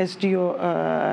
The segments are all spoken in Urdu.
SDO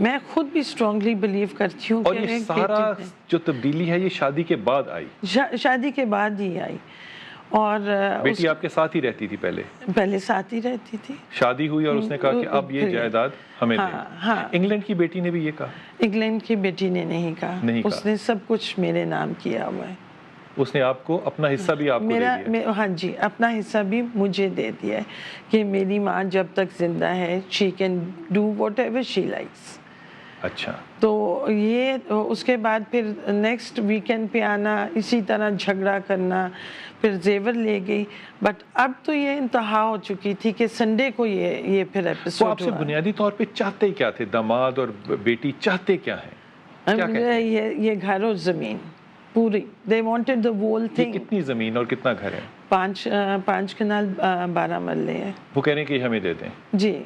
میں خود بھی اسٹرانگلی بلیو کرتی ہوں اور یہ سارا جو تبدیلی ہے یہ شادی کے بعد آئی؟ شادی کے بعد ہی آئی. اور بیٹی آپ کے ساتھ ہی رہتی تھی پہلے ساتھ ہی رہتی تھی. شادی ہوئی اور اس نے کہا کہ اب یہ جائیداد ہمیں دیں. انگلینڈ کی بیٹی نے بھی یہ کہا؟ انگلینڈ کی بیٹی نے نہیں کہا. اس نے سب کچھ میرے نام کیا ہوا ہے. اس نے آپ کو اپنا حصہ بھی آپ کو دے دیا؟ ہاں جی، اپنا حصہ بھی مجھے دے دیا ہے کہ میری ماں جب تک زندہ ہے she can do whatever she likes. اچھا. تو یہ اس کے بعد پھر نیکسٹ ویکینڈ پہ آنا، اسی طرح جھگڑا کرنا، پھر زیور لے گئی. بٹ اب تو یہ انتہا ہو چکی تھی کہ سنڈے کو یہ پھر ایپیسوڈ. وہ آپ سے بنیادی طور پہ چاہتے کیا تھے؟ داماد اور بیٹی چاہتے کیا ہیں؟ یہ گھر اور زمین پوری. they wanted the whole thing. کتنی زمین اور کتنا گھر ہے؟ 5 کنال 12 مرلے ہے. وہ کہہ رہے ہیں کہ ہمیں دے دیں. جی.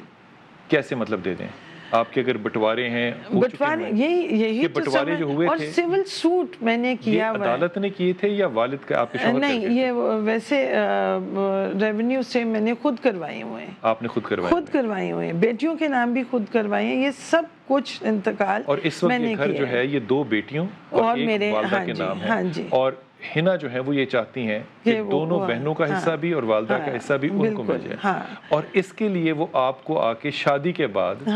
کیسے مطلب دے دیں؟ آپ کے اگر بٹوارے ہیں، بٹوارے یہی بٹوارے جو ہوئے اور تھے سول سوٹ میں نے کیا ہوا ہے. عدالت نے کیے تھے یا والد کا آپ کے شوہر؟ نہیں، یہ ویسے ریونیو سے میں نے خود کروائے ہوئے ہیں. آپ نے خود کروائے ہوئے ہیں. بیٹیوں کے نام بھی خود کروائے ہیں. یہ سب کچھ انتقال. اور اس وقت یہ گھر جو ہے یہ 2 بیٹیوں اور ایک والدہ کے نام ہے. اور ہنا جو ہے وہ یہ چاہتی ہیں کہ دونوں بہنوں کا حصہ بھی اور والدہ کا حصہ بھی ان کو مل جائے. اور اس کے لیے وہ آپ کو آ کے شادی کے بعد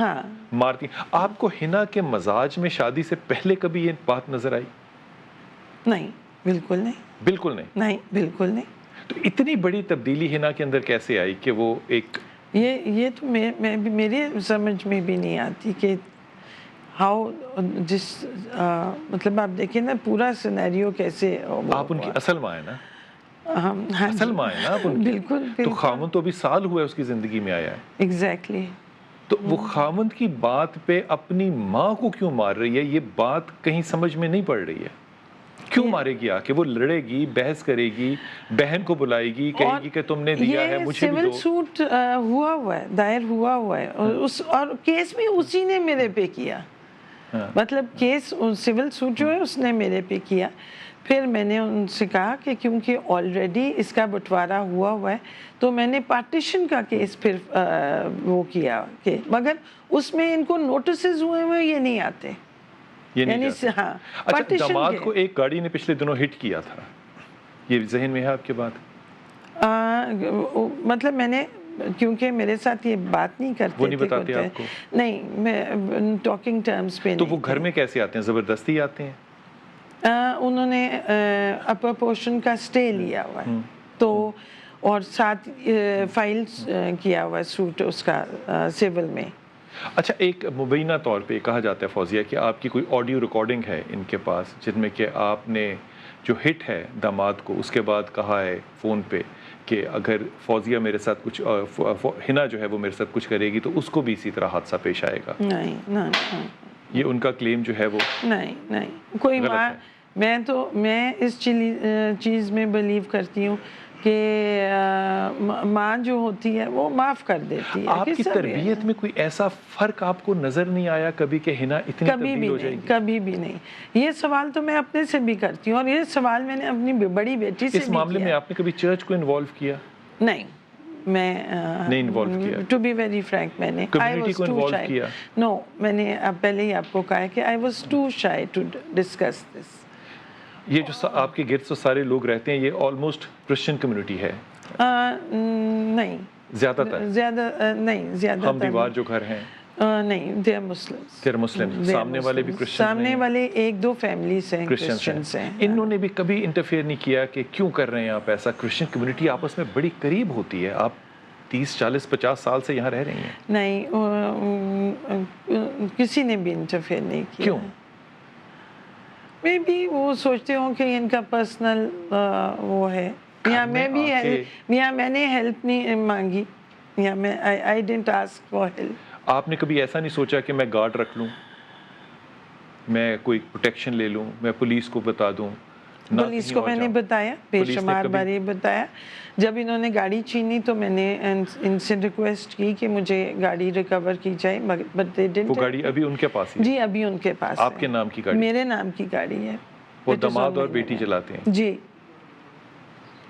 مارتی. آپ کو ہنا کے مزاج میں شادی سے پہلے کبھی یہ بات نظر آئی؟ نہیں، بالکل نہیں. بالکل نہیں. بالکل نہیں. تو اتنی بڑی تبدیلی ہنا کے اندر کیسے آئی کہ وہ ایک یہ تو میرے سمجھ میں بھی نہیں آتی کہ ہاؤ مطلب آپ دیکھیں نا پورا سینیریو کیسے. آپ ان کی اصل ماں ہے نا؟ اصل ماں ہے نا آپ ان کی. بالکل. تو خاوند تو ابھی سال ہوا ہے اس کی زندگی میں آیا ہے. ایگزیکٹلی. تو وہ خاوند کی بات پہ اپنی ماں کو کیوں مار رہی ہے؟ یہ بات کہیں سمجھ میں نہیں پڑ رہی ہے. کیوں مارے گی؟ کہ وہ لڑے گی، بحث کرے گی، بہن کو بلائے گی، کہے گی کہ تم نے دیا ہے مجھے بھی دو. سول سوٹ ہوا ہے، دائر ہوا ہے اور کیس بھی اسی نے میرے پہ کیا. مطلب کیس سول سوٹ جو ہے اس نے میرے پہ کیا. پھر میں نے ان سے کہا کہ کیونکہ آلریڈی اس کا بٹوارا ہوا ہے تو میں نے پارٹیشن کا کیس پھر وہ کیا کہ مگر اس میں ان کو نوٹسز ہوئے یہ نہیں آتے. اچھا، داماد کو ایک گاڑی نے پچھلے دنوں ہٹ کیا تھا، یہ ذہن میں ہے آپ کے بات؟ مطلب میں نے کیونکہ میرے ساتھ یہ بات نہیں کرتے. وہ نہیں بتاتے آپ کو؟ نہیں، میں ٹاکنگ ٹرمز پہ. تو وہ گھر میں کیسے آتے ہیں؟ زبردستی آتے ہیں؟ انہوں نے اپر پورشن کا سٹے لیا ہوا ہے تو اور ساتھ فائل کیا ہوا ہے سوٹ اس کا سیول میں. اچھا، ایک مبینہ طور پہ کہا جاتا ہے فوزیہ کہ آپ کی کوئی آڈیو ریکارڈنگ ہے ان کے پاس جن میں کہ آپ نے جو ہٹ ہے داماد کو اس کے بعد کہا ہے فون پہ کہ اگر فوزیہ میرے ساتھ کچھ ہنا جو ہے وہ میرے ساتھ کچھ کرے گی تو اس کو بھی اسی طرح حادثہ پیش آئے گا. نہیں. یہ ان کا کلیم جو ہے وہ نہیں کوئی ماں. میں اس چیز میں بلیو کرتی ہوں کہ ماں جو ہوتی ہے وہ معاف کر دیتی ہے. آپ کی تربیت میں کوئی ایسا فرق آپ کو نظر نہیں آیا کبھی کہ ہنا اتنی تبدیل ہو جائے گی؟ کبھی بھی نہیں. یہ سوال تو میں اپنے سے بھی کرتی ہوں اور یہ سوال میں نے اپنی بڑی بیٹی سے بھی کیا. اس معاملے میں آپ نے کبھی چرچ کو انوالو کیا؟ نہیں، میں نہیں انوالو کیا. ٹو بی ویری فرینک میں نے کمیونٹی کو انوالو کیا؟ نو، میں نے پہلے ہی آپ کو کہا ہے کہ I was too shy to discuss this. یہ جو آپ کے گرد سارے لوگ رہتے ہیں یہ آلموسٹ کرسچن کمیونٹی ہے؟ نہیں، زیادہ نہیں. ہم دیوار جو گھر ہیں نہیں، they are Muslims. سامنے والے بھی کرسچن؟ سامنے والے 1-2 فیملیز ہیں کرسچنز ہیں. انہوں نے بھی کبھی انٹرفیئر نہیں کیا کہ کیوں کر رہے ہیں آپ ایسا؟ کرسچن کمیونٹی آپس میں بڑی قریب ہوتی ہے، آپ 30-40-50 سال سے یہاں رہ رہی ہیں. نہیں، کسی نے بھی انٹرفیئر نہیں کیا. کیوں؟ میں بھی وہ سوچتے ہوں کہ ان کا پرسنل وہ ہے، یا میں نے ہیلپ نہیں مانگی، یا میں I didn't ask for help. آپ نے کبھی ایسا نہیں سوچا کہ میں گارڈ رکھ لوں، میں کوئی پروٹیکشن لے لوں، میں پولیس کو بتا دوں؟ پولیس کو میں نے بتایا، بے شمار بار بتایا. جب انہوں نے گاڑی چھینی تو میں نے ان سے ریکویسٹ کی کہ مجھے گاڑی ریکور کی جائے، بٹ دے ڈنٹ. وہ گاڑی ابھی ان کے پاس ہی؟ جی، ابھی ان کے پاس. آپ کے نام کی گاڑی؟ میرے نام کی گاڑی ہے. وہ داماد اور بیٹی چلاتے ہیں؟ جی.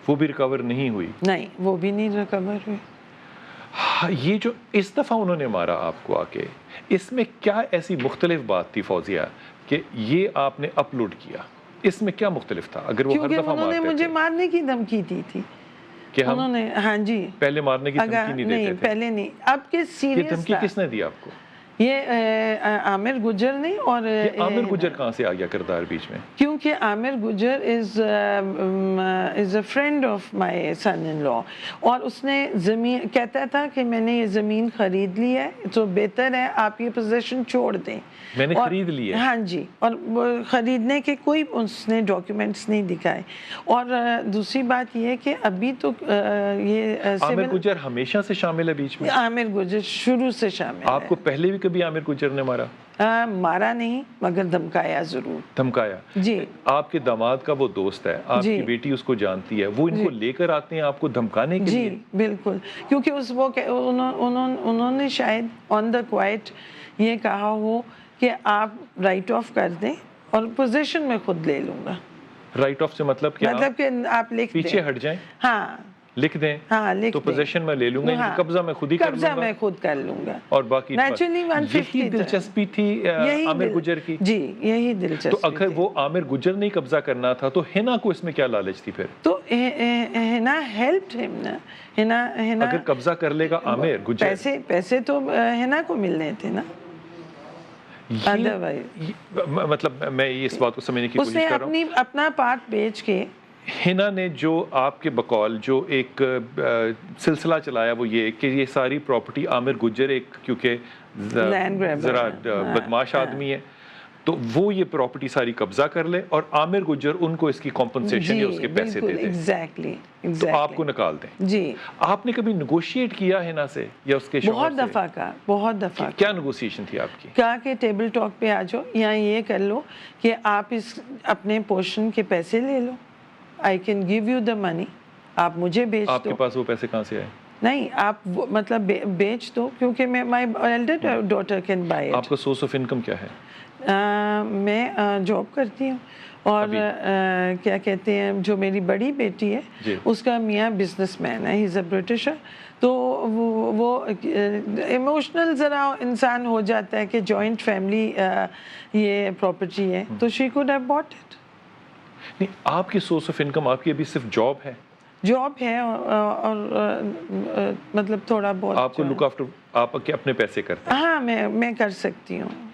وہ بھی ریکور نہیں ہوئی؟ نہیں، وہ بھی نہیں ریکور ہوئی. ہاں، یہ جو اس دفعہ انہوں نے مارا آپ کو آ کے، اس میں کیا ایسی مختلف بات تھی فوزیہ کہ یہ آپ نے اپلوڈ کیا؟ اس میں کیا مختلف تھا اگر وہ ہر کیونکہ دفعہ انہوں نے مارتے مجھے تھے مارنے کی دھمکی دی تھی، کہ ہم انہوں نے، ہاں جی، پہلے مارنے کی دھمکی نہیں دیتے نہیں تھے؟ پہلے نہیں، اب کے یہ سیریس دھمکی تھا کس نے دی آپ کو؟ یہ عامر گجر نے، اور یہ عامر گجر کہاں سے آ گیا کردار بیچ میں؟ کیونکہ عامر گجر از اے فرینڈ آف مائی سن ان لا، اور اس نے زمین کہتا تھا کہ میں نے یہ زمین خرید لی ہے تو بہتر ہے آپ یہ پوزیشن چھوڑ دیں، میں نے خرید لی ہے؟ ہاں جی، اور خریدنے کے کوئی اس نے ڈاکیومنٹس نہیں دکھائے، اور دوسری بات یہ ہے کہ ابھی تو یہ عامر گجر ہمیشہ سے شامل ہے بیچ میں؟ عامر گجر شروع سے شامل ہے۔ آپ کو پہلے بھی کبھی عامر گجر نے مارا؟ مارا نہیں مگر دھمکایا ضرور۔ دھمکایا؟ جی آپ کے داماد کا وہ دوست ہے، آپ کی بیٹی اس کو جانتی ہے، وہ ان کو لے کر آتے ہیں آپ کو دھمکانے کے لیے؟ جی بالکل، کیونکہ اس وہ انہوں نے شاید آن دا کوائٹ یہ کہا ہو کہ آپ رائٹ آف کر دیں اور پوزیشن میں خود لے لوں گا۔ رائٹ آف سے مطلب کیا؟ مطلب کہ آپ لکھ دیں، پیچھے ہٹ جائیں، ہاں لکھ دیں ہاں لکھ تو دیں، پوزیشن میں لے لوں گا، یعنی قبضہ میں خود ہی کر قبضہ لوں گا میں خود کر لوں گا، اور باقی نیچرلی 150 یہی دلچسپی تھی عامر گجر کی؟ جی یہی تو دلچسپی اگر وہ عامر گجر نے قبضہ کرنا تھا تو ہنا کو اس میں کیا لالچ تھی پھر؟ تو ہنا ہیلپڈ ہم نا، ہنا اگر قبضہ کر لے گا عامر گجر، پیسے تو ہنا کو ملنے تھے نا، مطلب میں اس بات کو سمجھنے کی اس کوشش نے کر رہا ہوں، اپنا پارٹ بیچ کے ہنا نے جو آپ کے بقول جو ایک سلسلہ چلایا وہ یہ کہ یہ ساری پراپرٹی عامر گجر ایک کیونکہ ذرا بدماش آدمی ہے تو وہ یہ پراپرٹی ساری قبضہ کر لے اور عامر گجر ان کو اس کی کمپنسیشن یا اس کے پیسے دے دے، ایگزیکٹلی تو آپ کو نکال دیں۔ جی آپ نے کبھی نیگوشیٹ کیا ہنا سے یا اس کے شوہر بہت سے؟ دفعہ کا، بہت دفعہ کیا نیگوشیشن تھی آپ کی؟ کہا کہ ٹیبل ٹاک پہ آ جاؤ، یا یہ کر لو کہ آپ اس اپنے پورشن کے پیسے لے لو، I can give you the money, آپ مجھے بیچ آپ کے دو، پاس وہ پیسے کہاں سے آئے؟ نہیں آپ مطلب بیچ دو، کیونکہ میں مائی ایلڈر ڈاٹر کین بائی آپ کا سورس آف انکم کیا ہے؟ میں جاب کرتی ہوں، اور کیا کہتے ہیں جو میری بڑی بیٹی ہے اس کا میاں بزنس مین ہے، ہی از اے برٹشر، تو وہ ایموشنل ذرا انسان ہو جاتا ہے کہ جوائنٹ فیملی یہ پراپرٹی ہے تو she could have bought it. نہیں، آپ کی سورس آف انکم آپ کی ابھی صرف جاب ہے؟ جاب ہے اور مطلب تھوڑا بہت آپ کو لک آفٹر آپ اپنے پیسے کرتے ہیں؟ ہاں میں کر سکتی ہوں۔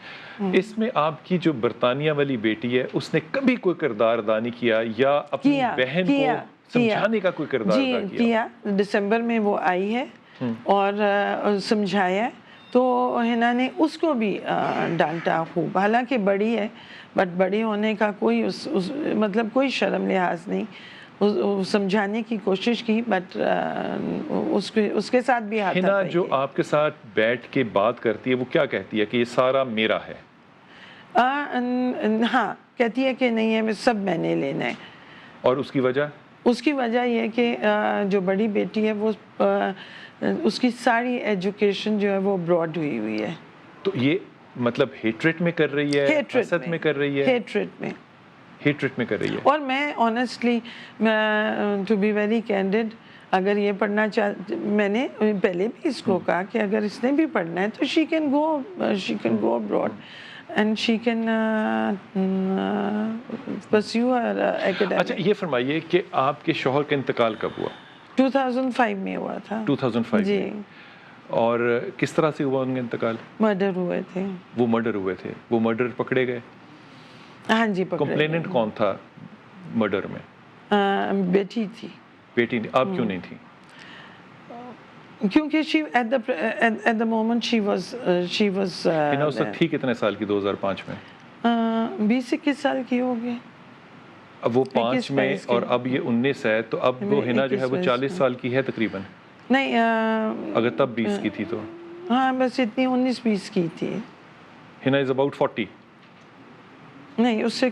اس میں آپ کی جو برطانیہ والی بیٹی ہے اس نے کبھی کوئی کردار ادا نہیں کیا یا اپنی بہن کو سمجھانے کا کوئی کردار ادا کیا؟ کیا، دسمبر میں وہ آئی ہے اور سمجھایا، تو ہنا نے اس کو بھی ڈانٹا خوب، حالانکہ بڑی ہے بٹ بڑی ہونے کا کوئی مطلب کوئی شرم لحاظ نہیں، سمجھانے کی کوشش کی، بٹ اس کے ساتھ بھی ہاتھ ہنا جو آپ کے ساتھ بیٹھ کے بات کرتی ہے وہ کیا کہتی ہے کہ یہ سارا میرا ہے؟ ہاں کہتی ہے کہ نہیں ہے سب میں نے لینا ہے۔ اور اس کی وجہ؟ اس کی وجہ یہ کہ جو بڑی بیٹی ہے وہ اس کی ساری ایجوکیشن جو ہے وہ ابراڈ ہوئی ہے۔ تو یہ مطلب ہیٹریٹ میں کر رہی ہے، حسد میں کر رہی ہے؟ ہیٹریٹ میں کر رہی ہے۔ اور میں honestly to be very candid, اگر یہ پڑھنا میں نے پہلے بھی اس کو کہا کہ اگر اس نے بھی پڑھنا ہے تو she can go abroad and she can pursue her academic. اچھا یہ فرمائیے کہ آپ کے شوہر کا انتقال کب ہوا؟ 2005 میں ہوا تھا۔ 2005 جی۔ اور کس طرح سے ہوا ان کا انتقال؟ مرڈر ہوئے تھے۔ وہ مرڈر ہوئے تھے، وہ مرڈر پکڑے گئے؟ ہاں جی پکڑے گئے۔ کمپلیننٹ کون تھا مرڈر میں؟ بیٹی تھی۔ بیٹی نے؟ آپ کیوں نہیں تھی؟ کیونکہ at the moment she was ہنا اس وقت تھی کتنے سال کی 2005 میں؟ 20-21 سال کی ہوگی۔ اب وہ 5 میں اور اب یہ 19 ہے تو اب وہ ہنا جو ہے وہ 40 سال کی ہے تقریباً؟ نہیں اگر تب 20 کی تھی تو؟ ہاں بس اتنی 19-20 کی تھی۔ ہنا از اباؤٹ 40؟ نہیں اس سے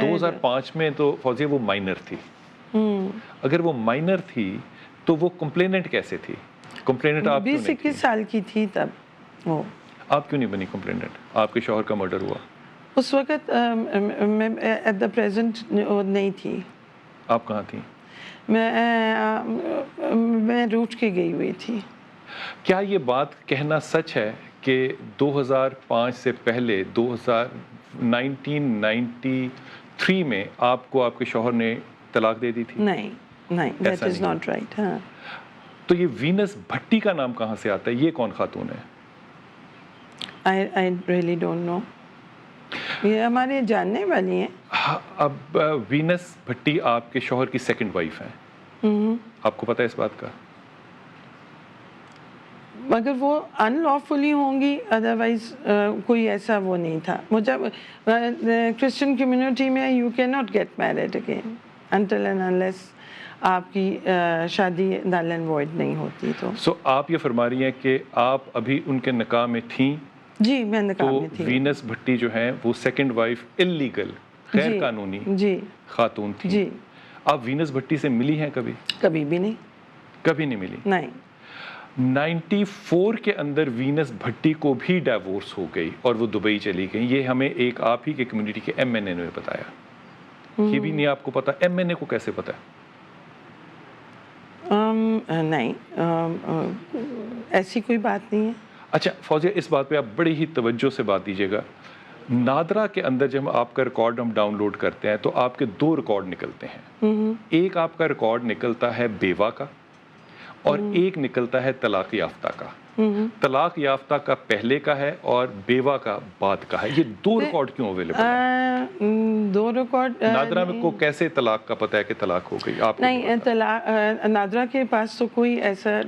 2005 میں تو فوزیہ وہ مائنر تھی۔ اگر وہ مائنر تھی تو وہ کمپلیننٹ کیسے تھی؟ کمپلیننٹ آپ کیوں نہیں تھی؟ 20-21 سال کی تھی تب وہ۔ آپ کیوں نہیں بنی کمپلیننٹ؟ آپ کے شوہر کا مرڈر ہوا اس وقت میں ایٹ دا پریزنٹ نہیں تھی۔ آپ کہاں تھیں؟ میں روٹ کے گئی ہوئی تھی. کیا یہ بات کہنا سچ ہے کہ 2005 سے پہلے 1993 میں آپ کو آپ کے شوہر نے طلاق دے دی تھی؟ نہیں نہیں, دیٹ از ناٹ رائٹ. ہاں, تو یہ وینس بھٹی کا نام کہاں سے آتا ہے؟ یہ کون خاتون ہے؟ I really don't know. یہ ہمارے جاننے والی ہیں. اب وینس بھٹی آپ کے شوہر کی سیکنڈ وائف ہیں. آپ کو پتہ ہے اس بات کا؟ مگر وہ ان لافلی ہوں گی, ادروائز کوئی ایسا وہ نہیں تھا. مجھے کرسچن کمیونٹی میں you can not get married again until and unless آپ کی شادی نل اینڈ وائڈ نہیں ہوتی. تو سو آپ یہ فرما رہی ہیں کہ آپ ابھی ان کے نکاح میں تھیں؟ جی, میں نکاح میں تو تھی. وینس بھٹی جو ہیں وہ سیکنڈ وائف انلیگل غیر قانونی خاتون تھی. جی. آپ وینس بھٹی سے ملی ہیں کبھی؟ کبھی بھی نہیں. کبھی نہیں ملی. نہیں. 94 کے اندر وینس بھٹی کو بھی ڈیورس ہو گئی اور وہ دبئی چلی گئی. یہ ہمیں ایک آپ ہی کے کمیونٹی کے ایم این اے نے بتایا. یہ بھی نہیں آپ کو پتا؟ ایم این اے کو کیسے پتا؟ نہیں, ایسی کوئی بات نہیں ہے. اچھا فوزیہ, اس بات پہ آپ بڑی ہی توجہ سے بات دیجیے گا. نادرا کے اندر جب آپ کا ریکارڈ ہم ڈاؤن لوڈ کرتے ہیں تو آپ کے 2 ریکارڈ نکلتے ہیں. ایک آپ کا ریکارڈ نکلتا ہے بیوہ کا اور ایک نکلتا ہے طلاق یافتہ کا. طلاق یافتہ کا پہلے کا ہے اور بیوہ کا بعد کا ہے. یہ 2 ریکارڈ کیوں اویلیبل ہیں؟ 2 ریکارڈ. نادرا میں کو کیسے طلاق کا پتہ ہے کہ طلاق ہو گئی؟ آپ نہیں, نادرا کے پاس تو کوئی ایسا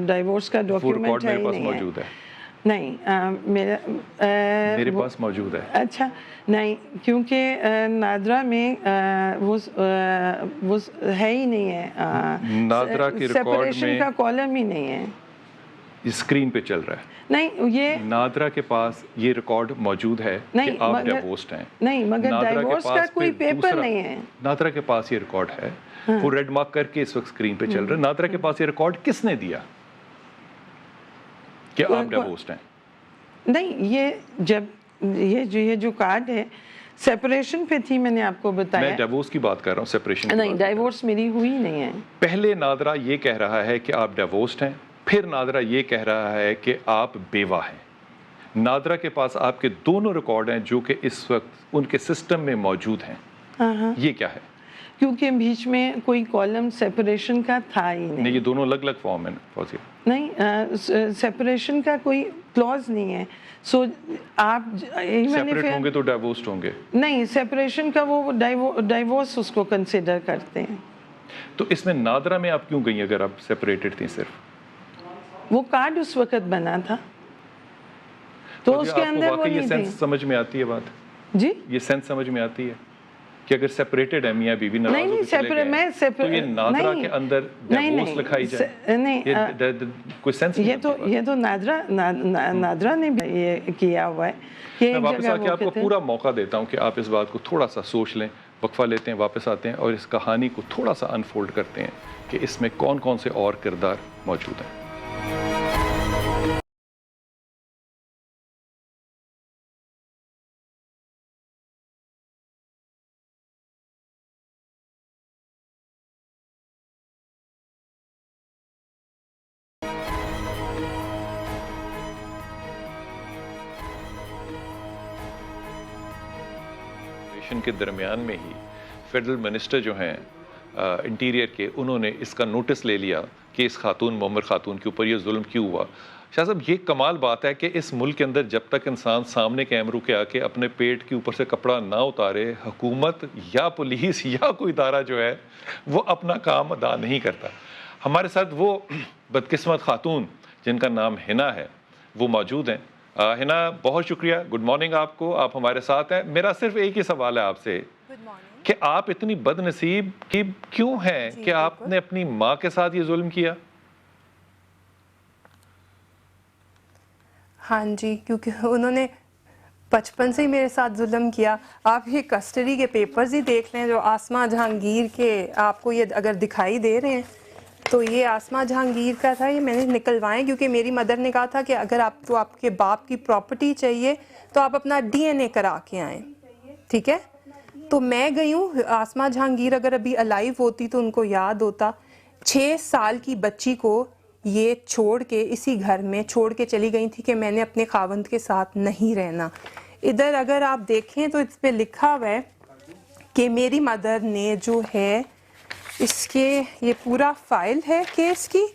ڈائیورس کا ڈاکیومنٹ ہے ہی نہیں. موجود ہے؟ نہیں, میرے پاس موجود ہے. اچھا نہیں, کیونکہ نادرا میں وہ ہے ہی نہیں ہے. نادرا کے ریکارڈ سیپریشن میں کا کالم ہی نہیں ہے. اسکرین پہ چل رہا ہے. نہیں, یہ نادرا کے پاس یہ ریکارڈ موجود ہے کہ آپ ڈیورسڈ ہیں. نہیں, مگر ڈائیورس کا کوئی پیپر نہیں ہے. نادرا کے پاس یہ ریکارڈ ہے, وہ ریڈ مارک کر کے اس وقت اسکرین پہ چل رہا ہے. نادرا کے پاس یہ ریکارڈ کس نے دیا کہ آپ ڈیورسڈ ہیں؟ نہیں, یہ جو کارڈ ہے سیپریشن پہ تھی, میں نے آپ کو بتایا. میں ڈیورس کی بات کر رہا ہوں, سیپریشن نہیں, ڈائیورس میری ہوئی نہیں ہے. پہلے نادرا یہ کہہ رہا ہے کہ آپ ڈیورسڈ ہیں, پھر نادرا یہ کہہ رہا ہے کہ آپ بیوہ ہیں. نادرا کے پاس آپ کے دونوں ریکارڈ ہیں جو کہ اس وقت ان کے سسٹم میں موجود ہیں. یہ کیا ہے؟ کیونکہ بیچ میں کوئی کالم سیپریشن کا تھا ہی نہیں. یہ دونوں الگ الگ فارم ہیں فوزیہ. نہیں, سیپریشن کا کوئی کلوز نہیں ہے. سو آپ سیپریٹ ہوں گے تو ڈائیورسڈ ہوں گے. نہیں, سیپریشن کا وہ ڈائیورس اس کو کنسیڈر کرتے ہیں. تو اس میں نادرا میں آپ کیوں گئی اگر آپ سیپریٹڈ تھیں؟ صرف وہ کارڈ اس وقت بنا تھا تو اس کے اندر وہ نہیں تھی. سینس سمجھ میں آتی ہے بات؟ جی, یہ سینس سمجھ میں آتی ہے کہ اگر سیپریٹڈ ہے میاں بیوی ناراض ہو کے چلے گئے تو یہ نادرا کے اندر ڈیورس لکھائی جائے؟ نہیں, کوئی سینس نہیں. یہ تو نادرا نے یہ کیا ہوا ہے. میں واپس آ کے آپ کو پورا موقع دیتا ہوں کہ آپ اس بات کو تھوڑا سا سوچ لیں, وقفہ لیتے ہیں, واپس آتے ہیں اور اس کہانی کو تھوڑا سا انفولڈ کرتے ہیں کہ اس میں کون کون سے اور کردار موجود ہیں. کے درمیان میں ہی فیڈرل منسٹر جو ہیں انٹیریئر کے, انہوں نے اس کا نوٹس لے لیا کہ اس خاتون معمر خاتون کے اوپر یہ ظلم کیوں ہوا. شاہ صاحب, یہ کمال بات ہے کہ اس ملک کے اندر جب تک انسان سامنے کیمروں کے آ کے اپنے پیٹ کے اوپر سے کپڑا نہ اتارے, حکومت یا پولیس یا کوئی ادارہ جو ہے وہ اپنا کام ادا نہیں کرتا. ہمارے ساتھ وہ بدقسمت خاتون جن کا نام ہنا ہے وہ موجود ہیں. ہنا, بہت شکریہ, گڈ مارننگ آپ کو, آپ ہمارے ساتھ ہیں. میرا صرف ایک ہی سوال ہے آپ سے کہ آپ اتنی بد نصیب کیوں ہیں کہ آپ نے اپنی ماں کے ساتھ یہ ظلم کیا؟ ہاں جی, کیونکہ انہوں نے بچپن سے ہی میرے ساتھ ظلم کیا. آپ یہ کسٹڈی کے پیپرز ہی دیکھ لیں جو آسمہ جہانگیر کے آپ کو یہ اگر دکھائی دے رہے ہیں تو یہ آسمہ جہانگیر کا تھا. یہ میں نے نکلوائیں کیونکہ میری مدر نے کہا تھا کہ اگر آپ کو آپ کے باپ کی پراپرٹی چاہیے تو آپ اپنا ڈی این اے کرا کے آئیں, ٹھیک ہے. تو میں گئی ہوں. آسما جہانگیر اگر ابھی الائیو ہوتی تو ان کو یاد ہوتا, 6 سال کی بچی کو یہ چھوڑ کے اسی گھر میں چھوڑ کے چلی گئی تھی کہ میں نے اپنے خاوند کے ساتھ نہیں رہنا. ادھر اگر آپ دیکھیں تو اس پہ لکھا ہوا ہے کہ میری مدر نے جو ہے اس کے یہ پورا فائل ہے کیس کی,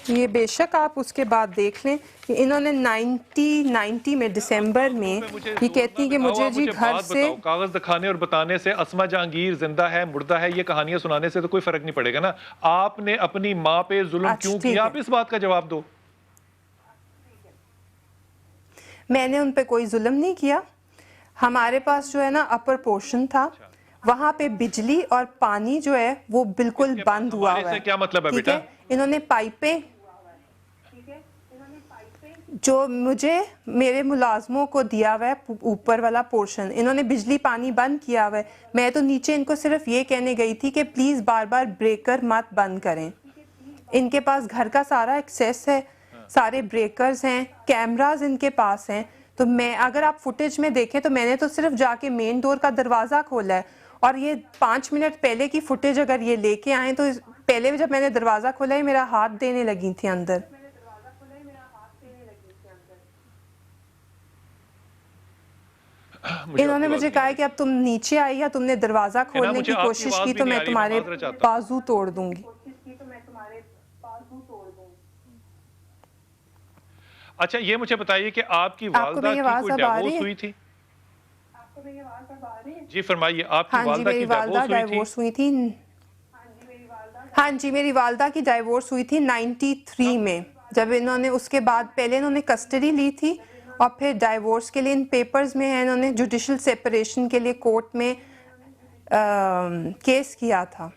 یہ بے شک آپ اس کے بعد دیکھ لیں کہ انہوں نے 90 میں دسمبر میں یہ کہتی کہ مجھے جی گھر سے کاغذ دکھانے اور بتانے سے اسما جہانگیر زندہ ہے مردہ ہے یہ کہانیاں سنانے سے تو کوئی فرق نہیں پڑے گا نا. آپ نے اپنی ماں پہ ظلم کیوں کیا, آپ اس بات کا جواب دو. میں نے ان پہ کوئی ظلم نہیں کیا. ہمارے پاس جو ہے نا اپر پورشن تھا, وہاں پہ بجلی اور پانی جو ہے وہ بالکل بند ہوا ہوا ہے. کیا مطلب ہے بیٹا؟ انہوں نے پائپیں جو مجھے میرے ملازموں کو دیا ہوا ہے اوپر والا پورشن, انہوں نے بجلی پانی بند کیا ہوا ہے. میں تو نیچے ان کو صرف یہ کہنے گئی تھی کہ پلیز بار بار بریکر مت بند کریں. ان کے پاس گھر کا سارا ایکسیس ہے, سارے بریکرز ہیں, کیمراز ان کے پاس ہیں. تو میں اگر آپ فوٹیج میں دیکھیں تو میں نے تو صرف جا کے مین ڈور کا دروازہ کھولا ہے, اور یہ 5 منٹ پہلے کی فوٹیج اگر یہ لے کے آئیں تو پہلے جب میں نے دروازہ کھولا ہے میرا ہاتھ دینے لگی تھی اندر. انہوں نے مجھے کہا کہ اب تم نیچے آئی یا تم نے دروازہ کھولنے کی کوشش کی تو میں تمہارے بازو توڑ دوں گی. اچھا یہ مجھے بتائیے کہ آپ کی والدہ کی کوئی ڈیورس ہوئی تھی؟ جی فرمائیے, آپ کی والدہ کی ڈیورس ہوئی تھی؟ ہاں جی میری والدہ کی ڈائیورس ہوئی تھی 93 میں, جب انہوں نے اس کے بعد پہلے انہوں نے کسٹڈی لی تھی اور پھر ڈائیورس کے لیے ان پیپرز میں ہے انہوں نے جوڈیشل سیپریشن کے لیے کورٹ میں کیس کیا تھا.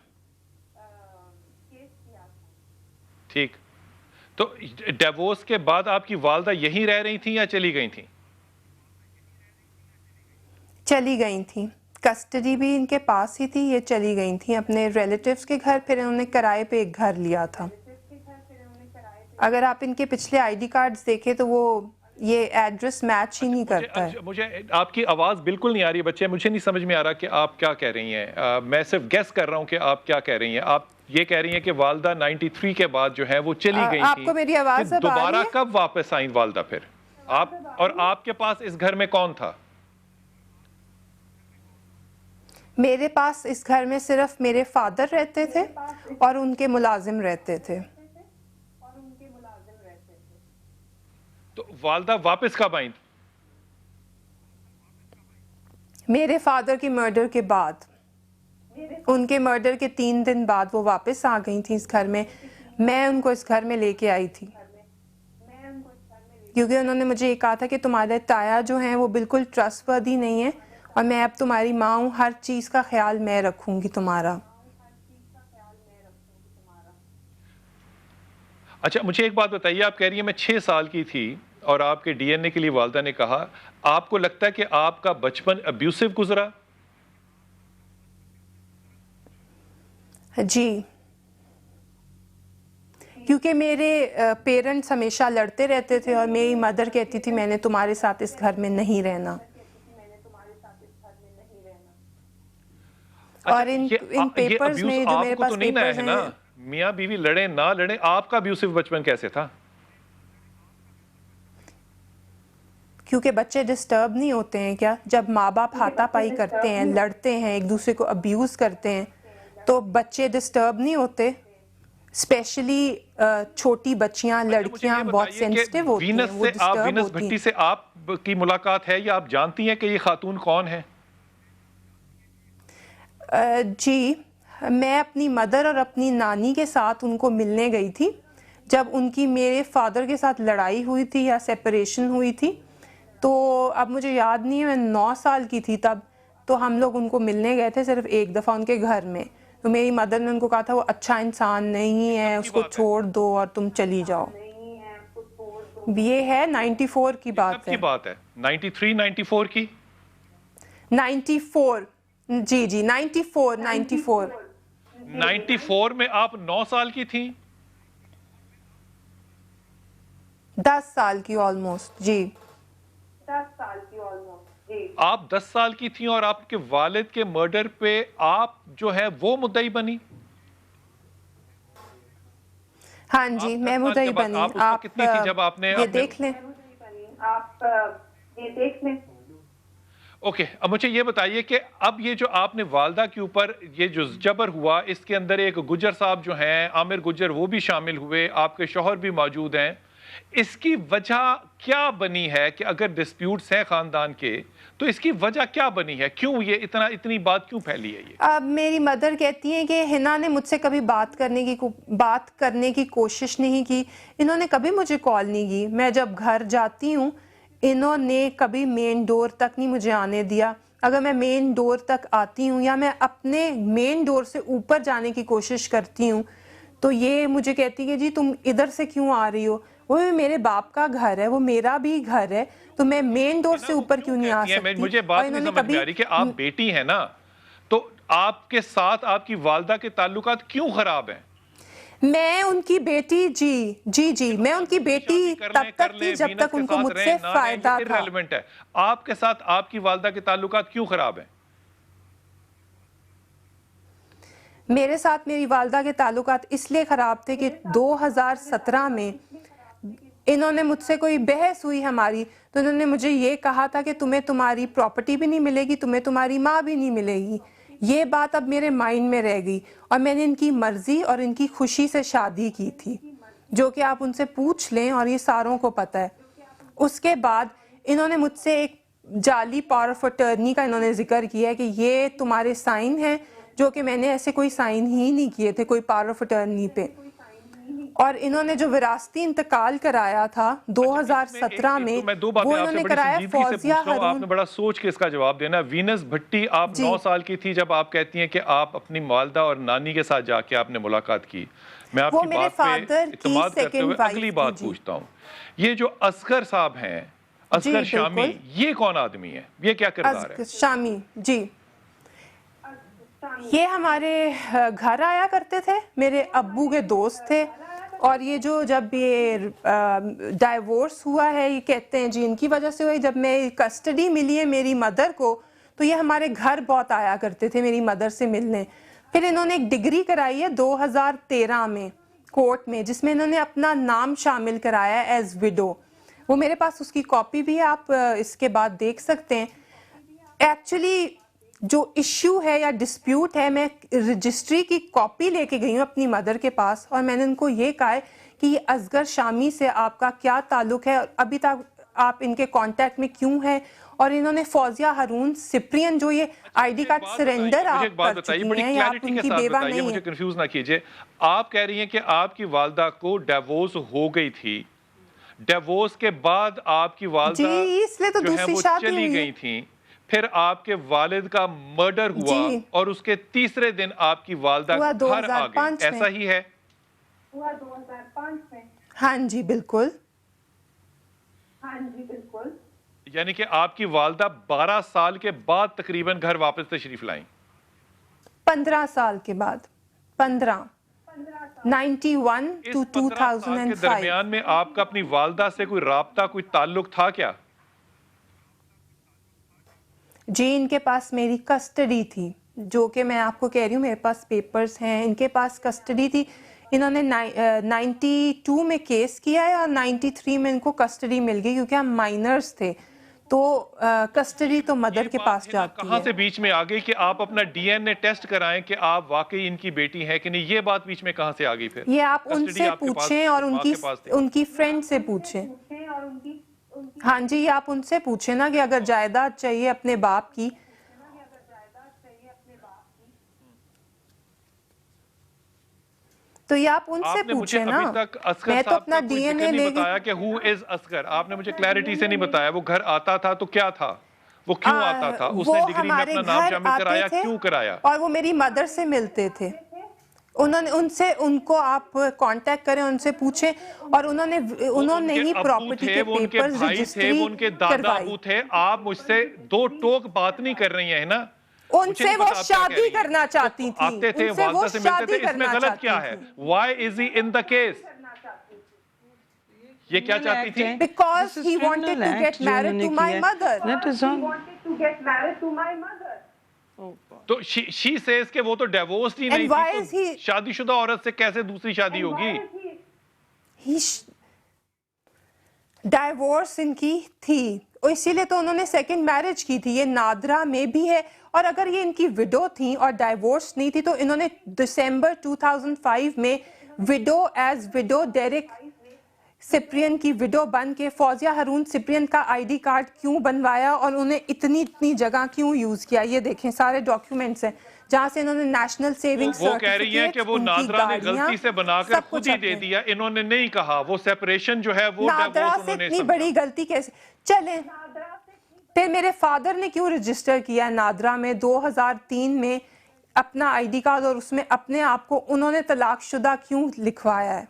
ٹھیک, تو ڈیورس کے بعد آپ کی والدہ یہیں رہ رہی تھیں یا چلی گئی تھیں؟ چلی گئی تھیں, کسٹڈی بھی ان کے پاس ہی تھی, یہ چلی گئی تھیں اپنے ریلیٹیوز کے گھر. پھر انہوں نے کرائے پہ ایک گھر لیا تھا. اگر آپ ان کے پچھلے آئی ڈی کارڈز دیکھیں تو وہ یہ ایڈریس میچ ہی نہیں کرتا ہے. مجھے آپ کی آواز بالکل نہیں آ رہی ہے بچے, مجھے نہیں سمجھ میں آ رہا کہ آپ کیا کہہ رہی ہیں. میں صرف گیس کر رہا ہوں کہ آپ کیا کہہ رہی ہیں. آپ یہ کہہ رہی ہیں کہ والدہ 93 کے بعد جو ہے وہ چلی گئی تھی. آپ کو میری آواز اب آ رہی ہے؟ دوبارہ کب واپس آئیں والدہ پھر؟ آپ اور آپ کے پاس اس گھر میں کون تھا؟ میرے پاس اس گھر میں صرف میرے فادر رہتے تھے اور ان کے ملازم رہتے تھے. تو والدہ واپس کب آئیں؟ میرے فادر کی مرڈر کے بعد, ان کے مرڈر کے 3 دن بعد وہ واپس آ گئی تھیں اس گھر میں. میں ان کو اس گھر میں لے کے آئی تھی کیونکہ انہوں نے مجھے یہ کہا تھا کہ تمہارے تایا جو ہیں وہ بالکل ٹرسٹ وردی نہیں ہیں اور میں اب تمہاری ماں ہوں, ہر چیز کا خیال میں رکھوں گی تمہارا. اچھا مجھے ایک بات بتائیے, آپ کہہ رہی ہیں میں 6 سال کی تھی اور آپ کے ڈی این اے کے لیے والدہ نے کہا, آپ کو لگتا ہے کہ آپ کا بچپن ابیوسو گزرا؟ جی, کیونکہ میرے پیرنٹس ہمیشہ لڑتے رہتے تھے اور میری مدر کہتی تھی میں نے تمہارے ساتھ اس گھر میں نہیں رہنا. اور ان پیپرز میں جو میرے پاس پیپرز ہیں, میاں بیوی لڑیں نہ لڑیں, آپ کا ابیوسو بچپن کیسے تھا؟ کیونکہ بچے ڈسٹرب نہیں ہوتے ہیں کیا؟ جب ماں باپ ہاتھا پائی کرتے ہیں, لڑتے ہیں, ایک دوسرے کو ابیوز کرتے ہیں تو بچے ڈسٹرب نہیں ہوتے. اسپیشلی چھوٹی بچیاں, لڑکیاں بہت سینسٹیو ہوتی ہیں, وہ ڈسٹرب ہوتی ہیں. وینس بھٹی سے آپ کی ملاقات ہے یا آپ جانتی ہیں کہ یہ خاتون کون ہے؟ جی, میں اپنی مدر اور اپنی نانی کے ساتھ ان کو ملنے گئی تھی جب ان کی میرے فادر کے ساتھ لڑائی ہوئی تھی یا سیپریشن ہوئی تھی. تو اب مجھے یاد نہیں ہے, میں 9 سال کی تھی تب, تو ہم لوگ ان کو ملنے گئے تھے صرف ایک دفعہ ان کے گھر میں. تو میری مدر نے ان کو کہا تھا وہ اچھا انسان نہیں ہے, اس کو چھوڑ دو اور تم چلی جاؤ. یہ ہے 94 کی بات ہے. 93 94 کی 94 جی 94 94 میں آپ 9 سال کی تھیں؟ 10 سال کی آلموسٹ. جی آپ 10 سال کی تھیں اور آپ کے والد کے مرڈر پہ آپ جو ہے وہ مدعی بنی؟ ہاں جی میں مدعی بنی. آپ کتنی تھی جب آپ نے یہ دیکھ لیں. اوکے، اب مجھے یہ بتائیے کہ اب یہ جو آپ نے والدہ کے اوپر یہ جو جبر ہوا، اس کے اندر ایک گجر صاحب جو ہیں، عامر گجر، وہ بھی شامل ہوئے، آپ کے شوہر بھی موجود ہیں. اس کی وجہ کیا بنی ہے کہ اگر ڈسپیوٹس ہیں خاندان کے تو اس کی وجہ کیا بنی ہے؟ کیوں یہ اتنی بات کیوں پھیلی ہے؟ یہ اب میری مدر کہتی ہیں کہ ہنا نے مجھ سے کبھی بات کرنے کی کوشش نہیں کی. انہوں نے کبھی مجھے کال نہیں کی. میں جب گھر جاتی ہوں انہوں نے کبھی مین ڈور تک نہیں مجھے آنے دیا. اگر میں مین ڈور تک آتی ہوں یا میں اپنے مین ڈور سے اوپر جانے کی کوشش کرتی ہوں تو یہ مجھے کہتی کہ جی تم ادھر سے کیوں آ رہی ہو؟ وہ میرے باپ کا گھر ہے، وہ میرا بھی گھر ہے، تو میں مین ڈور سے اوپر کیوں نہیں آ سکتی؟ مجھے بات نہیں سمجھ میں آ رہی کہ آپ بیٹی ہیں نا، تو آپ کے ساتھ آپ کی والدہ کے تعلقات کیوں خراب ہیں؟ میں ان کی بیٹی جی میں ان کی بیٹی تب تک تھی جب تک ان کو مجھ سے فائدہ تھا. ہے آپ کے ساتھ آپ کی والدہ کے تعلقات کیوں خراب ہیں؟ میرے ساتھ میری والدہ کے تعلقات اس لیے خراب تھے کہ 2017 میں انہوں نے مجھ سے کوئی بحث ہوئی ہماری، تو انہوں نے مجھے یہ کہا تھا کہ تمہیں تمہاری پراپرٹی بھی نہیں ملے گی، تمہیں تمہاری ماں بھی نہیں ملے گی. یہ بات اب میرے مائنڈ میں رہ گئی اور میں نے ان کی مرضی اور ان کی خوشی سے شادی کی تھی، جو کہ آپ ان سے پوچھ لیں اور یہ ساروں کو پتہ ہے. اس کے بعد انہوں نے مجھ سے ایک جعلی پاور آف اٹرنی کا انہوں نے ذکر کیا ہے کہ یہ تمہارے سائن ہیں، جو کہ میں نے ایسے کوئی سائن ہی نہیں کیے تھے کوئی پاور آف اٹرنی پہ. اور انہوں نے جو وراثتی انتقال کرایا تھا 2017 میں وہ انہوں نے کرایا فوزیہ ہارون. آپ نے بڑا سوچ کے اس کا جواب دینا. وینس بھٹی، آپ 9 سال کی تھی جب آپ کہتی ہیں کہ آپ اپنی والدہ اور نانی کے ساتھ جا کے آپ نے ملاقات کی. میں آپ کی بات پہ اعتماد کرتے ہوئے اگلی بات پوچھتا ہوں. یہ جو اصغر صاحب ہیں، اصغر شامی، یہ کون آدمی ہے؟ یہ کیا کردار ہے؟ شامی جی یہ ہمارے گھر آیا کرتے تھے، میرے ابو کے دوست تھے. اور یہ جب یہ ڈائیورس ہوا ہے، یہ کہتے ہیں جی ان کی وجہ سے ہوئی. جب میں کسٹڈی ملی ہے میری مدر کو تو یہ ہمارے گھر بہت آیا کرتے تھے میری مدر سے ملنے. پھر انہوں نے ایک ڈگری کرائی ہے 2013 میں کورٹ میں، جس میں انہوں نے اپنا نام شامل کرایا ہے ایز وڈو. وہ میرے پاس اس کی کاپی بھی ہے، آپ اس کے بعد دیکھ سکتے ہیں. ایکچولی جو ایشو ہے یا ڈسپیوٹ ہے، میں رجسٹری کی کاپی لے کے گئی ہوں اپنی مدر کے پاس اور میں نے ان کو یہ کہا ہے کہ یہ اصغر شامی سے آپ کا کیا تعلق ہے، ابھی تک آپ ان کے کانٹیکٹ میں کیوں ہیں. اور انہوں نے فوزیہ ہارون سپرین جو یہ آئی ڈی کارڈ سرنڈر آپ کر چکی ہیں یا آپ ان کی بیوہ نہیں ہیں. مجھے کنفیوز نہ کیجئے. آپ کہہ رہی ہیں کہ آپ کی والدہ کو ڈیورس ہو گئی تھی، ڈیورس کے بعد آپ کی والدہ جو ہے وہ چلی گئی تھیں، پھر آپ کے والد کا مرڈر ہوا اور اس کے تیسرے دن آپ کی والدہ گھر آ گئی، ایسا ہی ہے؟ ہوا 2005 میں. ہاں جی بالکل. یعنی کہ آپ کی والدہ 12 سال کے بعد تقریباً گھر واپس تشریف لائیں؟ 15 سال کے بعد. 91 to 2005 کے درمیان میں آپ کا اپنی والدہ سے کوئی رابطہ، کوئی تعلق تھا کیا؟ جی ان کے پاس میری کسٹڈی تھی، جو کہ میں آپ کو کہہ رہی ہوں میرے پاس پیپرز ہیں. ان کے پاس کسٹڈی تھی. انہوں نے 92 میں کیس کیا ہے اور 93 میں ان کو کسٹڈی مل گئی کیونکہ ہم مائنرز تھے، تو کسٹڈی تو مدر کے پاس جاتی ہے. کہاں سے بیچ میں آ گئی کہ آپ اپنا ڈی این اے ٹیسٹ کرائیں کہ آپ واقعی ان کی بیٹی ہیں کہ نہیں؟ یہ بات بیچ میں کہاں سے آ گئی؟ پھر یہ آپ ان سے پوچھیں اور ان کی فرینڈ سے پوچھیں. ہاں جی یہ آپ ان سے پوچھیں نا کہ اگر جائیداد چاہیے اپنے باپ کی تو یہ آپ ان سے پوچھیں نا. میں تو اپنا ڈی این اے لے بتایا کہ who is اصغر، آپ نے مجھے کلیئرٹی سے نہیں بتایا. وہ گھر آتا تھا تو کیا تھا؟ وہ کیوں آتا تھا؟ اس نے ڈگری میں اپنا نام شامل کرایا، کیوں کرایا؟ اور وہ میری مدر سے ملتے تھے. ان کو آپ کانٹیکٹ کریں، ان سے پوچھیں. اور انہوں نے ہی پراپرٹی کے پیپرز رجسٹری وہ ان کے دادا ابو تھے. آپ مجھ سے دو ٹوک بات نہیں کر رہی ہیں نا. ان سے وہ شادی کرنا چاہتی تھی. آتے تھے، والدہ سے ملتے تھے. اس میں غلط کیا ہے؟ Why is he in the case? یہ کیا چاہتی تھی؟ Because he wanted to get married to my mother. That is He all. wanted to get married to my mother. تو she says کہ وہ تو ڈیورس ہی نہیں And why تھی is he- تو شادی شدہ عورت سے کیسے دوسری شادی ہوگی؟ ڈائیورس ان کی تھی اور اسی لیے تو انہوں نے سیکنڈ میرج کی تھی. یہ نادرا میں بھی ہے. اور اگر یہ ان کی وڈو تھیں اور ڈائیورس نہیں تھی تو انہوں نے دسمبر 2005 میں وڈو ایز وڈو ڈیرک سپرین کی وڈو بن کے فوزیہ ہارون سپرین کا آئی ڈی کارڈ کیوں بنوایا اور انہیں اتنی جگہ کیوں یوز کیا. یہ دیکھیں سارے ڈاکیومنٹس ہیں جہاں سے انہوں نے نیشنل سیونگ وہ کہہ رہی ہیں کہ وہ نادرا نے غلطی سے بنا کر خود ہی دے دیا, انہوں نے نہیں کہا. وہ سیپریشن جو ہے وہ نادرا سے اتنی بڑی غلطی کیسے چلیں. پھر میرے فادر نے کیوں رجسٹر کیا نادرا میں 2003 میں اپنا آئی ڈی کارڈ اور اس میں اپنے آپ کو انہوں نے طلاق شدہ کیوں لکھوایا ہے؟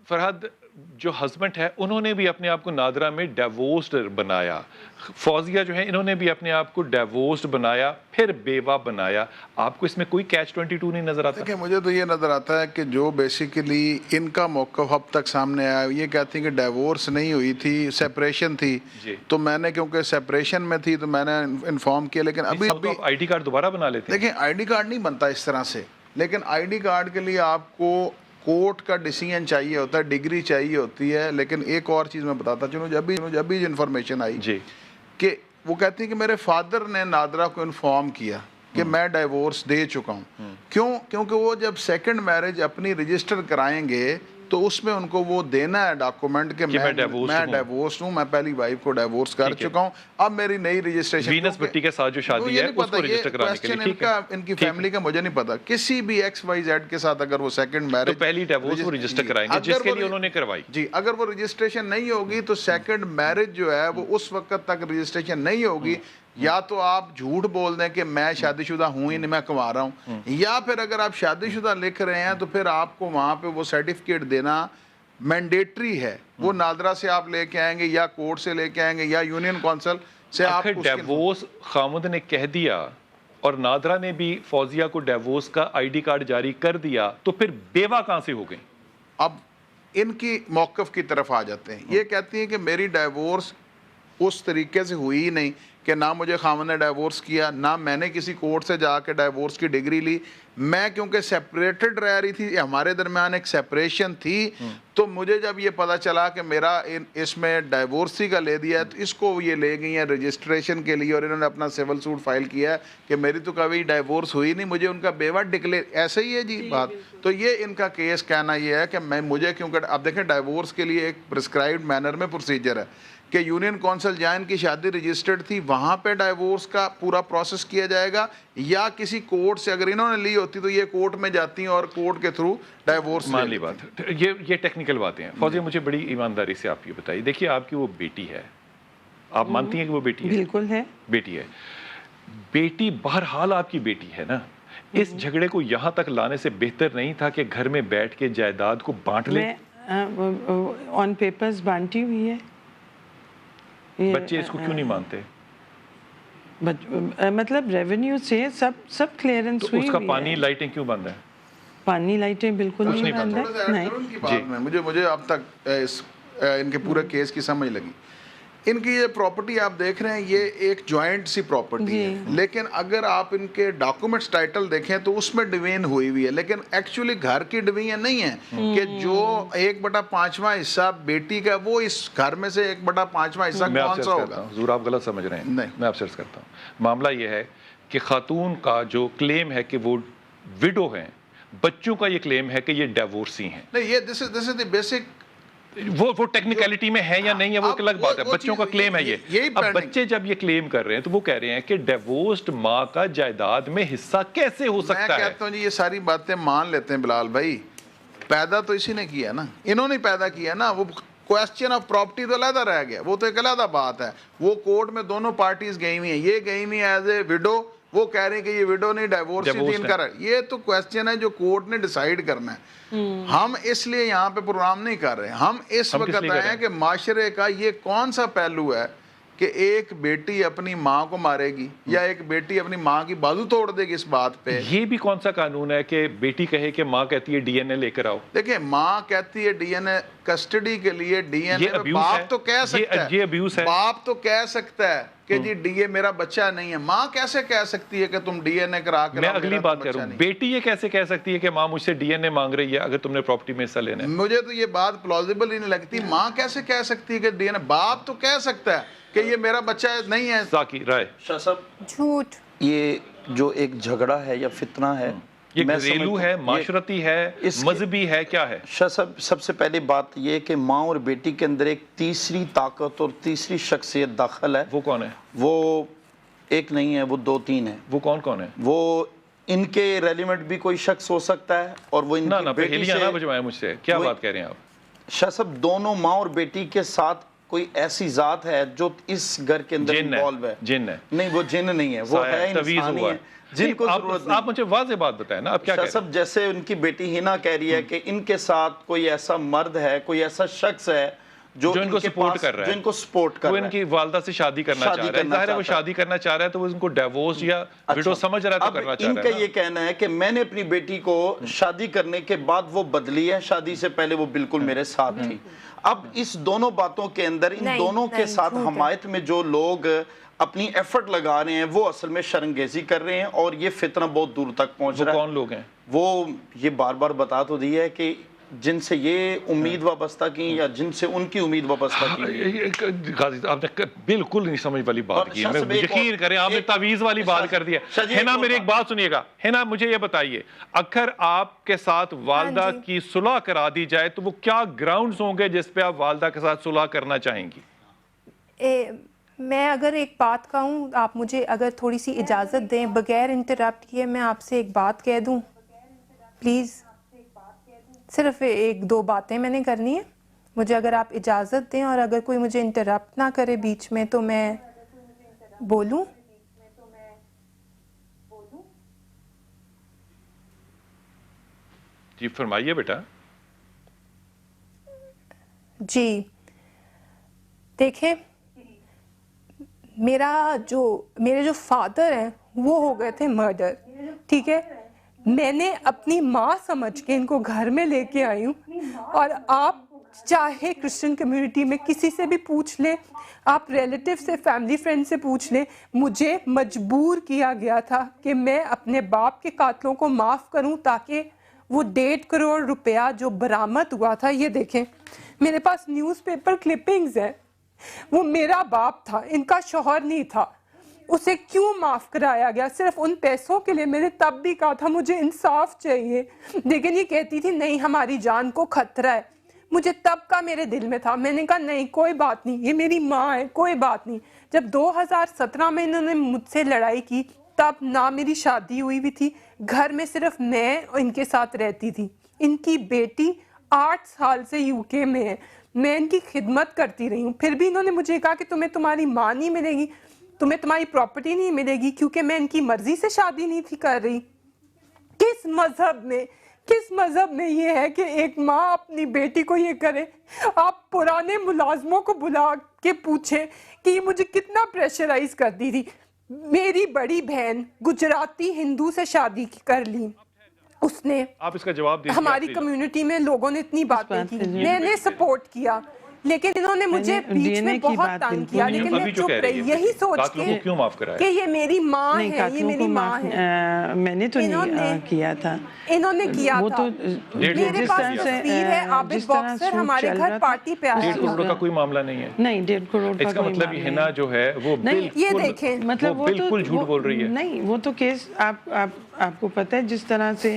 فرحت جو ہسبینڈ ہے انہوں نے بھی اپنے آپ کو نادرا میں ڈیورسڈ بنایا. فوزیہ جو ہے انہوں نے بھی اپنے آپ کو ڈیورسڈ بنایا پھر بیوہ بنایا. آپ کو اس میں کوئی کیچ 22 نہیں نظر آتا؟ دیکھیں مجھے تو یہ نظر آتا ہے کہ جو بیسیکلی ان کا موقف اب تک سامنے آیا یہ کہتی ہیں کہ ڈیورس نہیں ہوئی تھی, سیپریشن تھی. تو میں نے کیونکہ سیپریشن میں تھی تو میں نے انفارم کیا. لیکن ابھی آئی ڈی کارڈ دوبارہ بنا لیتے ہیں. دیکھیں آئی ڈی کارڈ نہیں بنتا اس طرح سے, لیکن آئی ڈی کارڈ کے لیے آپ کو کورٹ کا ڈیسیژن چاہیے ہوتا ہے, ڈگری چاہیے ہوتی ہے. لیکن ایک اور چیز میں بتاتا چلوں, جب بھی انفارمیشن آئی جی کہ وہ کہتی ہیں کہ میرے فادر نے نادرا کو انفارم کیا کہ میں ڈائیورس دے چکا ہوں. کیونکہ وہ جب سیکنڈ میرج اپنی رجسٹر کرائیں گے تو اس میں ان کو وہ دینا ہے ڈاکومنٹ کہ میں ڈائیورس ہوں, میں پہلی وائف کو ڈائیورس کر چکا ہوں, اب میری نئی رجسٹریشن. وینس بھٹی کے ساتھ جو شادی ہے اس کو رجسٹر کرانے کے لیے. ان کی فیملی کا مجھے نہیں پتا, کسی بھی ایکس وائی زیڈ کے ساتھ اگر وہ سیکنڈ میرج تو پہلی ڈائیورس وہ رجسٹر کرائیں گے جس کے لیے انہوں نے کروائی. جی اگر وہ رجسٹریشن نہیں ہوگی تو سیکنڈ میرج جو ہے وہ اس وقت تک رجسٹریشن نہیں ہوگی. یا تو آپ جھوٹ بول دیں کہ میں شادی شدہ ہوں ہی نہیں, میں کما رہا ہوں, یا پھر اگر آپ شادی شدہ لکھ رہے ہیں تو پھر آپ کو وہاں پہ وہ سرٹیفکیٹ دینا مینڈیٹری ہے. وہ نادرا سے آپ لے کے آئیں گے یا کورٹ سے لے کے آئیں گے یا یونین کونسل سے. آپ ڈیورس خامد نے کہہ دیا اور نادرا نے بھی فوزیہ کو ڈیورس کا آئی ڈی کارڈ جاری کر دیا تو پھر بیوہ کہاں سے ہو گئی؟ اب ان کی موقف کی طرف آ جاتے ہیں. یہ کہتی ہیں کہ میری ڈیورس اس طریقے سے ہوئی ہی نہیں کہ نہ مجھے خامد نے ڈائیورس کیا, نہ میں نے کسی کورٹ سے جا کے ڈائیورس کی ڈگری لی. میں کیونکہ سیپریٹڈ رہ رہی تھی, ہمارے درمیان ایک سیپریشن تھی, تو مجھے جب یہ پتا چلا کہ میرا اس میں ڈائیورسی کا لے دیا ہے تو اس کو یہ لے گئی ہیں رجسٹریشن کے لیے اور انہوں نے اپنا سول سوٹ فائل کیا ہے کہ میری تو کبھی ڈائیورس ہوئی نہیں, مجھے ان کا بیوہ ڈکلیئر. ایسے ہی ہے جی بات. تو یہ ان کا کیس کہنا یہ ہے کہ مجھے کیونکہ اب دیکھیں ڈائیورس کے لیے ایک پرسکرائبڈ مینر میں پروسیجر ہے کہ یونین کونسل جہاں ان کی شادی رجسٹرڈ تھی وہاں پہ ڈائیورس کا پورا پروسیس کیا جائے گا, یا کسی کورٹ سے اگر انہوں نے لی ہوتی تو یہ کورٹ میں جاتی ہیں اور کورٹ کے تھرو ڈائیورس. مان لی بات, یہ ٹیکنیکل باتیں ہیں. فوزیہ مجھے بڑی ایمانداری سے آپ یہ بتائیے, دیکھیے آپ کی وہ بیٹی ہے, آپ مانتی ہیں کہ وہ بیٹی ہے؟ بالکل ہے, بیٹی ہے. بیٹی بہرحال آپ کی بیٹی ہے نا. اس جھگڑے کو یہاں تک لانے سے بہتر نہیں تھا کہ گھر میں بیٹھ کے جائیداد کو بانٹ لیں؟ آن پیپرز بانٹی ہوئی ہے. بچے اس کو کیوں نہیں مانتے؟ مطلب ریونیو سے سب کلیئرنس ہوئی. اس کا پانی لائٹیں کیوں بند ہیں؟ پانی لائٹیں بالکل نہیں بند ہیں. مجھے اب تک ان کے پورے کیس کی سمجھ لگی. ان کی یہ پراپرٹی آپ دیکھ رہے ہیں یہ ایک جوائنٹ سی پراپرٹی ہے, لیکن اگر آپ ان کے ڈاکومنٹس ٹائٹل دیکھیں تو اس میں ڈوین ہوئی ہوئی ہے, لیکن ایکچولی گھر کی ڈوین نہیں ہے کہ جو 1/5 حصہ بیٹی کا وہ اس گھر میں سے 1/5 حصہ کون سا ہوگا. حضور آپ غلط سمجھ رہے ہیں, میں آپ سے عرض کرتا ہوں. معاملہ یہ ہے کہ خاتون کا جو کلیم ہے کہ وہ وڈو ہیں, بچوں کا یہ کلیم ہے کہ یہ ڈیورسی ہیں. نہیں, یہ دس از دی بیسک, وہ ٹیکنیکلٹی میں ہے یا نہیں ہے وہ ایک الگ بات ہے. بچوں کا کلیم ہے یہ. اب بچے جب یہ کلیم کر رہے ہیں تو وہ کہہ رہے ہیں کہ ڈیورسڈ ماں کا جائیداد میں حصہ کیسے ہو سکتا ہے. میں کہتا ہوں جی یہ ساری باتیں مان لیتے ہیں بلال بھائی, پیدا تو اسی نے کیا نا, انہوں نے پیدا کیا نا. وہ کوسچن آف پراپرٹی تو علیحدہ رہ گیا, وہ تو ایک علیحدہ بات ہے. وہ کورٹ میں دونوں پارٹیز گئی ہوئی ہیں, یہ گئی ہوئی ایز اے وڈو, وہ کہہ رہے ہیں کہ یہ وڈو نہیں ڈائیورس ان کا. یہ تو کوسچن ہے جو کورٹ نے ڈیسائیڈ کرنا ہے. ہم اس لیے یہاں پہ پروگرام نہیں کر رہے, ہم اس وقت آئے ہیں کہ معاشرے کا یہ کون سا پہلو ہے کہ ایک بیٹی اپنی ماں کو مارے گی یا ایک بیٹی اپنی ماں کی بازو توڑ دے گی اس بات پہ. یہ بھی کون سا قانون ہے کہ بیٹی کہے کہ ماں کہتی ہے ڈی این اے لے کر آؤ؟ دیکھیں ماں کہتی ہے ڈی این اے کسٹڈی کے لیے ڈی این اے باپ تو کہہ سکتا ہے, یہ ابیوز ہے. باپ تو کہہ سکتا ہے کہ جی ڈی اے میرا بچہ نہیں ہے. ماں کیسے کہہ سکتی ہے کہ تم ڈی این اے کرا کے میں اگلی بات کر رہا ہوں, بیٹی یہ کیسے کہہ سکتی ہے کہ ماں مجھ سے ڈی این اے مانگ رہی ہے اگر تم نے پراپرٹی میں حصہ لینا ہے؟ مجھے تو یہ بات پلازیبل ہی نہیں لگتی. ماں کیسے کہہ سکتی ہے کہ ڈی این اے, باپ تو کہہ سکتا ہے کہ یہ میرا بچہ نہیں ہے. ساکی رائے شاہ صاحب جھوٹ. یہ جو ایک جھگڑا ہے یا فتنہ ہے, یہ گھریلو ہے, معاشرتی ہے, مذہبی ہے, کیا ہے؟ شاہ صاحب سب سے پہلی بات یہ کہ ماں اور بیٹی کے اندر ایک تیسری طاقت اور تیسری شخصیت داخل ہے. وہ کون ہے؟ وہ ایک نہیں ہے, وہ دو تین ہے. وہ کون ہے؟ وہ ان کے ریلیونٹ بھی کوئی شخص ہو سکتا ہے اور وہ ان کی بیٹی سے. نہ بجوائے مجھ سے, کیا بات کہہ رہے ہیں آپ؟ شاہ صاحب دونوں ماں اور بیٹی کے ساتھ کوئی ایسی ذات ہے جو اس گھر کے اندر انوالو ہے. جن ہے؟ نہیں وہ جن نہیں ہے, وہ ہے انسانی ہے جن کو ضرورت نہیں. آپ مجھے واضح بات بتائیں نا, آپ کیا کہہ رہے ہیں؟ صاحب جیسے ان کی بیٹی ہنا کہہ رہی ہے کہ ان کے ساتھ کوئی ایسا مرد ہے, کوئی ایسا شخص ہے جو ان کو سپورٹ کر رہا ہے, جو ان کو سپورٹ کر وہ رہا ہے, ان کی والدہ سے شادی کرنا چاہ رہا ہے. ظاہر ہے وہ شادی کرنا چاہ رہا ہے تو وہ ان کو ڈیورس یا وڈو سمجھ رہا ہے تو کرنا چاہ رہا ہے. ان کا یہ کہنا ہے کہ میں نے اپنی بیٹی کو شادی کرنے کے بعد وہ بدلی ہے, شادی سے پہلے وہ بالکل میرے ساتھ تھی. اب اس دونوں باتوں کے اندر ان دونوں کے ساتھ حمایت میں جو لوگ اپنی ایفرٹ لگا رہے ہیں وہ اصل میں شرمگیزی کر رہے ہیں اور یہ فتنہ بہت دور تک پہنچ رہا ہے. وہ کون لوگ ہیں؟ وہ یہ بار بار بتا تو دی ہے کہ جن سے یہ امید وابستہ کی یا جن سے ان کی امید وابستہ کی. غازی آپ نے بالکل نہیں سمجھ والی بات کی, یقین کریں آپ نے تعویذ والی بات کر دی ہے. ہنا میری ایک بات سنیے گا, ہنا مجھے یہ بتائیے اگر آپ کے ساتھ والدہ کی صلح کرا دی جائے تو وہ کیا گراؤنڈز ہوں گے جس پہ آپ والدہ کے ساتھ صلح کرنا چاہیں گی؟ میں اگر ایک بات کہوں, آپ مجھے اگر تھوڑی سی اجازت دیں بغیر انٹرپٹ کیے میں آپ سے ایک بات کہہ دوں پلیز. صرف ایک دو باتیں میں نے کرنی ہے, مجھے اگر آپ اجازت دیں اور اگر کوئی مجھے انٹرپٹ نہ کرے بیچ میں تو میں بولوں. جی فرمائیے بیٹا. جی دیکھیں میرے جو فادر ہیں وہ ہو گئے تھے مرڈر, ٹھیک ہے. میں نے اپنی ماں سمجھ کے ان کو گھر میں لے کے آئی ہوں, اور آپ چاہے کرسچن کمیونٹی میں کسی سے بھی پوچھ لیں, آپ ریلیٹیو سے, فیملی فرینڈ سے پوچھ لیں, مجھے مجبور کیا گیا تھا کہ میں اپنے باپ کے قاتلوں کو معاف کروں تاکہ وہ 1.5 کروڑ روپیہ جو برآمد ہوا تھا, یہ دیکھیں میرے پاس نیوز پیپر کلپنگز ہیں, وہ میرا باپ تھا, ان کا شوہر نہیں تھا. اسے کیوں معاف کرایا گیا؟ صرف ان پیسوں کے لیے. میں نے تب بھی کہا تھا مجھے انصاف چاہیے, لیکن یہ کہتی تھی نہیں ہماری جان کو خطرہ ہے. مجھے تب کا میرے دل میں تھا, میں نے کہا نہیں کوئی بات نہیں, یہ میری ماں ہے, کوئی بات نہیں. جب 2017 میں انہوں نے مجھ سے لڑائی کی تب نہ میری شادی ہوئی بھی تھی, گھر میں صرف میں ان کے ساتھ رہتی تھی. ان کی بیٹی 8 سال سے UK میں ہے, میں ان کی خدمت کرتی رہی ہوں. پھر بھی انہوں نے مجھے کہا کہ تمہیں تمہاری ماں نہیں ملے گی, تمہیں تمہاری پراپرٹی نہیں ملے گی, کیونکہ میں ان کی مرضی سے شادی نہیں تھی کر رہی. کس مذہب میں یہ ہے کہ ایک ماں اپنی بیٹی کو یہ کرے؟ آپ پرانے ملازموں کو بلا کے پوچھیں کہ یہ مجھے کتنا پریشرائز کرتی تھی. میری بڑی بہن گجراتی ہندو سے شادی کر لی, اس نے, آپ اس کا جواب دیجیے. ہماری کمیونٹی میں لوگوں نے اتنی باتیں کی, میں نے سپورٹ کیا, لیکن انہوں نے مجھے بیچ میں بہت تنگ کیا, لیکن میں چپ رہی یہی سوچ کے کیوں معاف کرایا کہ یہ میری ماں ہے, یہ میری ماں ہے. میں نے تو نہیں کیا تھا, انہوں نے کیا تھا. میرے پاس تصویر ہے, عابد باکسر ہمارے گھر پارٹی پہ آیا 1.5 کروڑ کا کوئی معاملہ نہیں ہے. نہیں 1.5 کروڑ اس کا مطلب یہ ہنا جو ہے وہ یہ دیکھیں مطلب وہ بالکل جھوٹ بول رہی ہے. نہیں وہ تو کیس آپ کو پتہ ہے جس طرح سے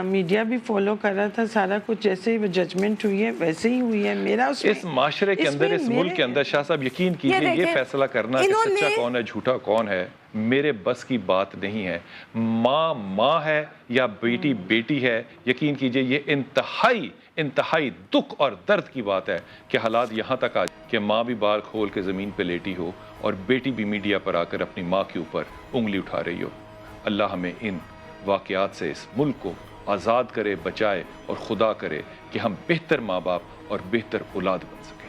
میڈیا بھی فالو کر رہا تھا سارا کچھ, جیسے ہی ججمنٹ ہوئی ہے ویسے ہی ہوئی ہے. میرا اس معاشرے کے اندر, اس ملک کے اندر شاہ صاحب یقین کیجئے یہ فیصلہ کرنا کہ سچا کون ہے جھوٹا کون ہے میرے بس کی بات نہیں ہے. ماں ہے یا بیٹی بیٹی ہے, یقین کیجئے یہ انتہائی دکھ اور درد کی بات ہے کہ حالات یہاں تک آ کہ ماں بھی بال کھول کے زمین پہ لیٹی ہو اور بیٹی بھی میڈیا پر آ کر اپنی ماں کے اوپر انگلی اٹھا رہی ہو. اللہ ہمیں ان واقعات سے اس ملک کو آزاد کرے, بچائے, اور خدا کرے کہ ہم بہتر ماں باپ اور بہتر اولاد بن سکیں.